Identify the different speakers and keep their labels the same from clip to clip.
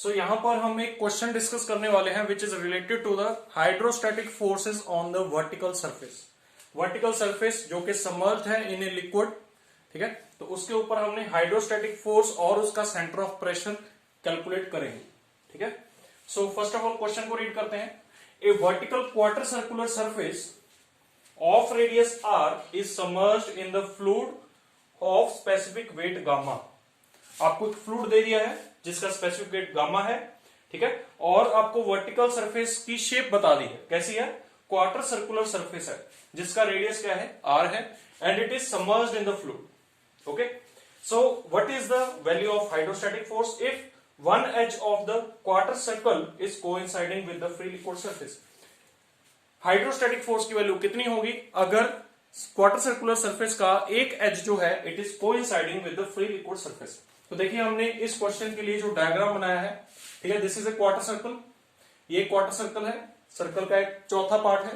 Speaker 1: सो यहां पर हम एक क्वेश्चन डिस्कस करने वाले हैं which is related to the hydrostatic forces on the vertical surface. Vertical surface जो कि सबमर्ज्ड है इन ए लिक्विड, ठीक है। तो उसके ऊपर हमने हाइड्रोस्टैटिक फोर्स और उसका सेंटर ऑफ प्रेशर कैलकुलेट करेंगे, ठीक है। So first of all question को रीड करते हैं। A vertical quarter circular surface of radius r is submerged in the fluid of specific weight gamma। आपको एक फ्लूइड दे दिया है जिसका स्पेसिफिक वेट गामा है, ठीक है। और आपको वर्टिकल सरफेस की शेप बता दी है, कैसी है, क्वार्टर सर्कुलर सरफेस है जिसका रेडियस क्या है, r है, and it is submerged in the fluid. Okay, so what is the value of hydrostatic force if one edge of the quarter circle is coinciding with the free liquid surface। Hydrostatic force की value कितनी होगी अगर quarter circular surface का एक edge जो है it is coinciding with the free liquid surface. तो देखिए हमने इस क्वेश्चन के लिए जो डायग्राम बनाया है, ठीक है, this is a quarter circle, ये क्वार्टर सर्कल है, सर्कल का एक चौथा पार्ट है।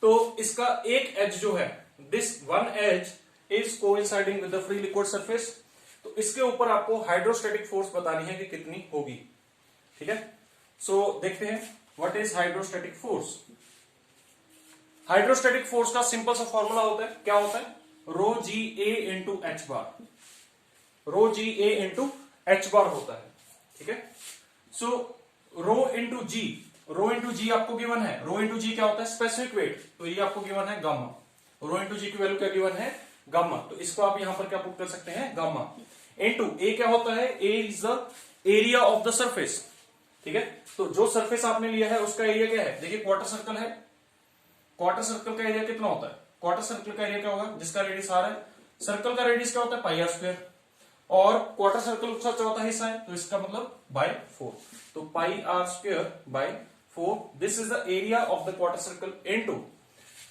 Speaker 1: तो इसका एक एज जो है, this one edge is coinciding with the free liquid surface. तो इसके ऊपर आपको हाइड्रोस्टैटिक फोर्स बतानी है कि कितनी होगी, ठीक है। सो देखते हैं what is hydrostatic force. Hydrostatic force का सिंपल सा फॉर्मूला होता है, क्या होता है, रो जी ए इंटू एच बार, रो जी ए इंटू एच बार होता है, ठीक है। सो रो इंटू जी, रो इंटू जी आपको गिवन है, रो इंटू जी क्या होता है, स्पेसिफिक वेट, तो ये आपको गिवन है गामा, रो इंटू जी की वैल्यू क्या गिवन है, गामा। तो इसको आप यहां पर क्या पुट कर सकते हैं, गामा इंटू ए क्या होता है, A is the area of the surface, ठीक है। तो जो सरफेस आपने लिया है उसका एरिया क्या है, देखिए क्वार्टर सर्कल है, क्वार्टर सर्कल का एरिया कितना होता है, क्वार्टर सर्कल का एरिया क्या होगा, जिसका रेडियस आर है, सर्कल का रेडियस क्या होता है, पाई आर स्क्वायर, और क्वार्टर सर्कल का चौथा हिस्सा है तो इसका मतलब बाय 4, तो pi r square by 4, this is the area of the quarter circle into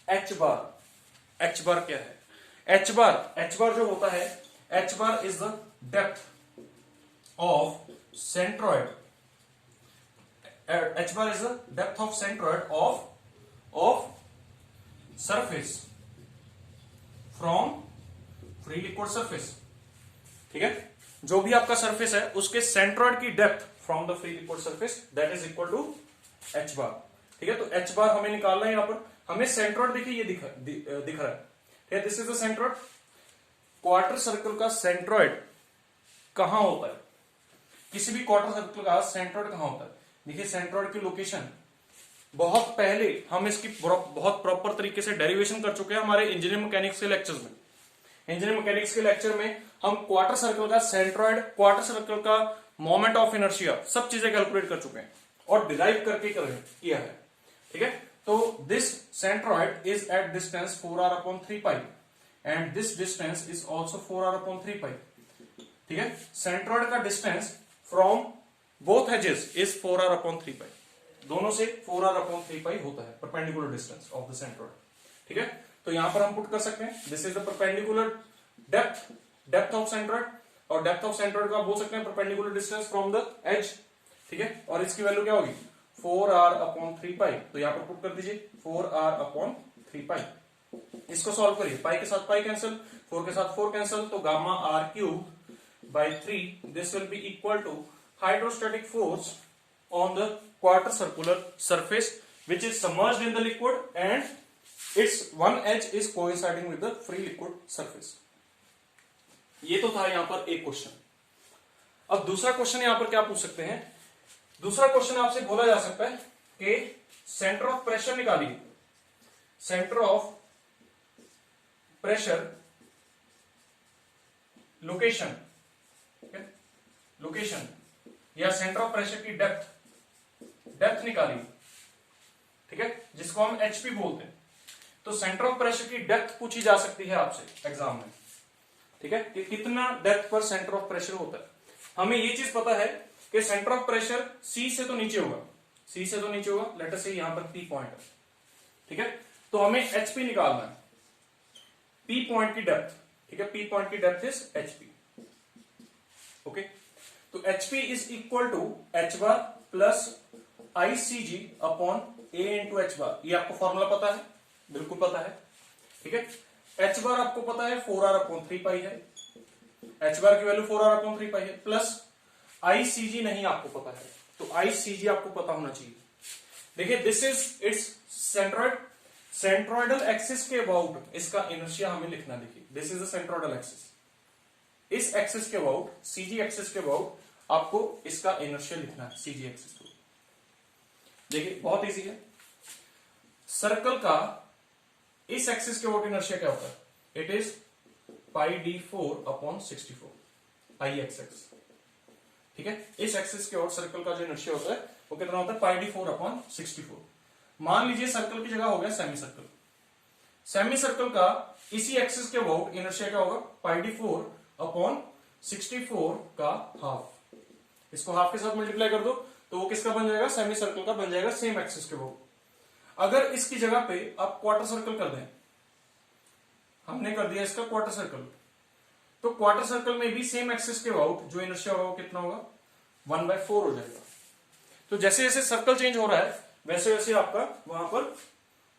Speaker 1: h bar. H bar क्या है, एच बार जो होता है, h bar is the depth of centroid, h bar is the depth of centroid of surface from free liquid surface, ठीक है। जो भी आपका सरफेस है उसके सेंट्रॉइड की depth from the free liquid surface that is equal to h bar, ठीक है। तो h बार हमें निकालना है, यहां पर हमें सेंट्रॉइड देखिए ये दिख रहा है, ठीक है, this is the centroid. Quarter circle का सेंट्रॉइड कहां होता है, किसी भी क्वार्टर सर्कल का सेंट्रॉइड कहां होता है, देखिए सेंट्रॉइड की लोकेशन बहुत पहले हम इसकी बहुत प्रॉपर तरीके से डेरिवेशन कर चुके हैं हमारे इंजीनियरिंग मैकेनिक्स के लेक्चर्स में। इंजीनियरिंग मैकेनिक्स के लेक्चर में हम क्वार्टर सर्कल का सेंट्रॉइड, क्वार्टर सर्कल का मोमेंट ऑफ इनर्शिया, सब चीजें कैलकुलेट कर चुके हैं और डिराइव करके किया है, ठीक है। तो this centroid is at distance 4r/3 pi and this distance is also 4r/3 pi, ठीक है। सेंट्रॉइड का distance from both edges is 4r/3 pi, दोनों से 4r/3 पाई होता है perpendicular distance of the centroid, ठीक है। तो यहां पर हम पुट कर सकते हैं this is the perpendicular depth of centroid, और डेप्थ ऑफ सेंट्रॉइड को आप बोल सकते हैं perpendicular distance from the edge, ठीक है। और इसकी वैल्यू क्या होगी, 4r/3 पाई, तो यहां पर पुट कर दीजिए 4r/3 पाई। इसको सॉल्व करिए, पाई के साथ पाई कैंसिल, 4 के साथ 4 कैंसिल, तो gamma r³ by 3 this will be equal to hydrostatic force on the quarter circular surface which is submerged in the liquid and its one edge is coinciding with the free liquid surface। ये तो था यहां पर एक question. अब दूसरा question यहां पर क्या पूछ सकते हैं, दूसरा क्वेश्चन आपसे बोला जा सकता है कि सेंटर ऑफ प्रेशर निकालिए, centre of pressure location, location या सेंटर ऑफ प्रेशर की डेप्थ निकालिए, ठीक है, जिसको हम एचपी बोलते हैं। तो सेंटर ऑफ प्रेशर की डेप्थ पूछी जा सकती है आपसे एग्जाम में, ठीक है, कि कितना डेप्थ पर सेंटर ऑफ प्रेशर होता है। हमें ये चीज पता है कि सेंटर ऑफ प्रेशर सी से तो नीचे होगा, सी से तो नीचे होगा, लेट अस से यहां पर पी पॉइंट है, ठीक है। तो हमें एचपी निकालना है, पी पॉइंट की डेप्थ, ठीक है, पी पॉइंट की डेप्थ इज एचपी, ओके। तो HP is equal to h bar plus ICG upon A into h bar, ये आपको फॉर्मूला पता है, बिल्कुल पता है, ठीक है। एच बार आपको पता है 4r/3 पाई है, एच बार की वैल्यू 4r/3 पाई है, प्लस आईसीजी नहीं आपको पता है, तो आईसीजी आपको पता होना चाहिए। देखिए this is it's centroid, centroidal axis के अबाउट इसका इनर्शिया हमें लिखना। देखिए this is the centroidal axis, इस एक्सिस के अबाउट, सीजी एक्सिस के अबाउट आपको इसका इनर्शिया लिखना है, सीजी एक्सिस को। देखिए बहुत इजी है। सर्कल का इस एक्सिस के अबाउट इनर्शिया क्या होता है? It is πd4/64 I x. ठीक है, इस एक्सिस के अबाउट सर्कल का जो इनर्शिया होता है वो कितना होता है? πd4/64। मान लीजिए सर्कल की जगह हो गया सेमी सर्कल। सेमी सर्कल का इसी एक्सिस के अबाउट इनर्शिया क्या होगा? πd4/64 का हाफ। इसको हाफ के साथ मल्टीप्लाई कर दो तो वो किसका बन जाएगा? सेमी सर्कल का बन जाएगा, सेम एक्सिस के अबाउट। अगर इसकी जगह पे आप क्वार्टर सर्कल कर दें, हमने कर दिया इसका क्वार्टर सर्कल, तो क्वार्टर सर्कल में भी सेम एक्सिस के अबाउट जो इनर्शिया होगा वो कितना होगा? 1/4 हो जाएगा। तो जैसे जैसे सर्कल चेंज हो रहा है वैसे वैसे आपका वहां पर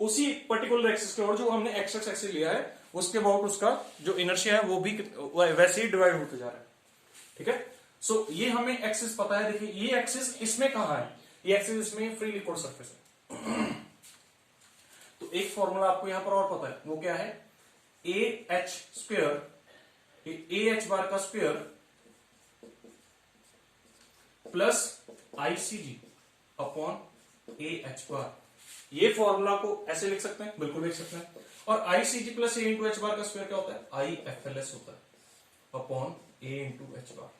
Speaker 1: उसी पर्टिकुलर एक्सिस के अबाउट जो हमने एक्स एक्सिस लिया है उसके अबाउट उसका जो इनर्शिया है वो भी वैसे ही डिवाइड होते जा रहा है। ठीक है, सो ये हमें एक्सिस पता है। देखिए ये एक्सिस इसमें कहां है? ये एक्सिस इसमें फ्री लिक्विड सरफेस है। तो एक फॉर्मूला आपको यहां पर और पता है, वो क्या है? A h square, A h bar का square plus ICG upon A h bar. ये फॉर्मूला को ऐसे लिख सकते हैं, बिल्कुल लिख सकते हैं। और ICG plus A into h bar का स्क्वायर क्या होता है? आई एफ एल एस होता है अपॉन ए इंटू एच बार।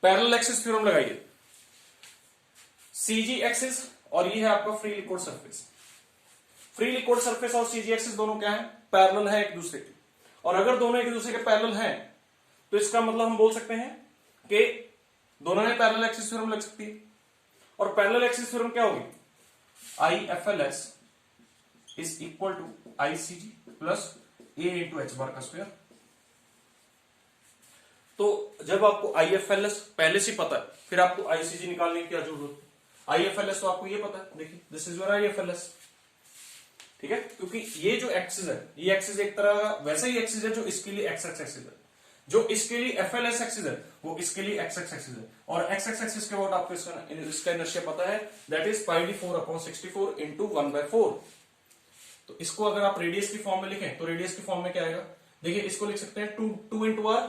Speaker 1: पैरेलल एक्सिस थ्योरम लगाइए। सीजी एक्सिस और ये है आपका free liquid surface. Free liquid surface और सीजी एक्सिस दोनों क्या है? पैरेलल है एक दूसरे के। और अगर दोनों एक दूसरे के पैरेलल हैं तो इसका मतलब हम बोल सकते हैं कि दोनों ने पैरेलल एक्सिस थ्योरम लग सकती है। और पैरेलल एक्सिस थ्योरम क्या होगी? I F L S is equal to I C G plus A into h bar का स्क्वायर। तो जब आपको आई एफ एल एस पहले से पता है फिर आपको आईसीजी निकालने की क्या जरूरत है? आई एफ एल एस तो आपको ये पता है। देखिए this is your I F L S. ठीक है, क्योंकि ये जो एक्सिस है ये एक्सिस एक तरह का वैसा ही एक्सिस है जो इसके लिए एक्स एक्स एक्सिस है, जो इसके लिए एफ एल एस एक्सिस है वो इसके लिए एक्स एक्स एक्सिस है। और एक्स एक्स एक्सिस के अबाउट आपको इसका इनर्शिया पता है, दैट इज πd4/64 इंटू 1/4। तो इसको अगर आप रेडियस की फॉर्म में लिखें तो रेडियस की फॉर्म में क्या आएगा? देखिए इसको लिख सकते हैं 2 इंटू आर,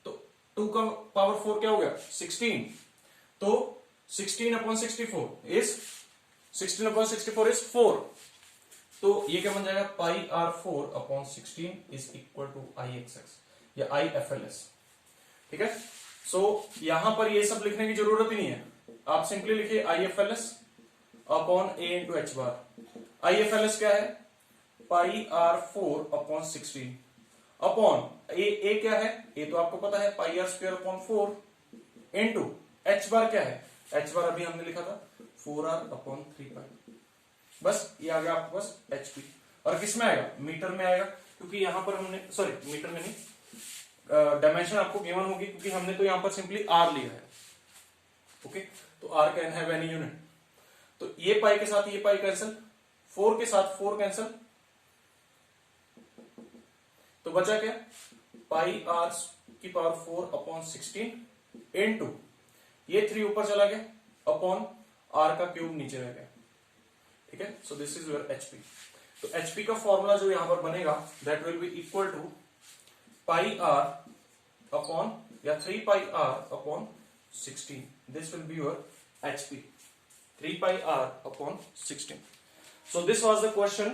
Speaker 1: तो 2 का पावर 4 क्या हो गया? 16। तो 16/64 इज 16/64 इज 4। तो ये क्या बन जाएगा? πr4/16 is equal to I X X या आई एफ एल एस। ठीक है, सो यहां पर ये सब लिखने की जरूरत ही नहीं है। आप सिंपली लिखिए आई एफ एल एस अपॉन ए इंटू एच बार। आई एफ एल एस क्या है? πr4/16 अपॉन ए क्या है? ए तो आपको पता है πr²/4 इंटू एच बार क्या है? एच बार अभी हमने लिखा था 4r/3π। बस ये आ गया आपके पास एचपी। और किस में आएगा? मीटर में आएगा, क्योंकि यहां पर हमने मीटर में नहीं, डायमेंशन आपको गिवन होगी क्योंकि हमने तो यहां पर सिंपली आर लिया है। ओके, तो r can have any unit. तो ये पाई के साथ ये पाई कैंसिल, 4 के साथ 4 कैंसिल, तो बचा क्या? πr⁴/16 इंटू ये 3 ऊपर चला गया अपॉन आर का क्यूब नीचे रह गया। ठीक है, so this is your HP. तो एचपी का फॉर्मूला जो यहां पर बनेगा that will be equal to πr/3πr/16। This will be your HP, 3πr/16। So this was the question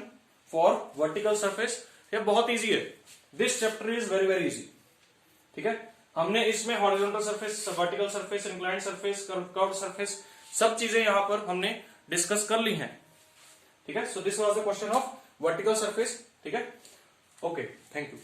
Speaker 1: for vertical surface. ये बहुत इजी है, this chapter is very very easy. ठीक है, हमने इसमें horizontal surface, vertical surface, inclined surface, curved surface सब चीजें यहां पर हमने डिस्कस कर ली हैं। ठीक है, so this was the question of vertical surface. ठीक है, ओके, थैंक यू।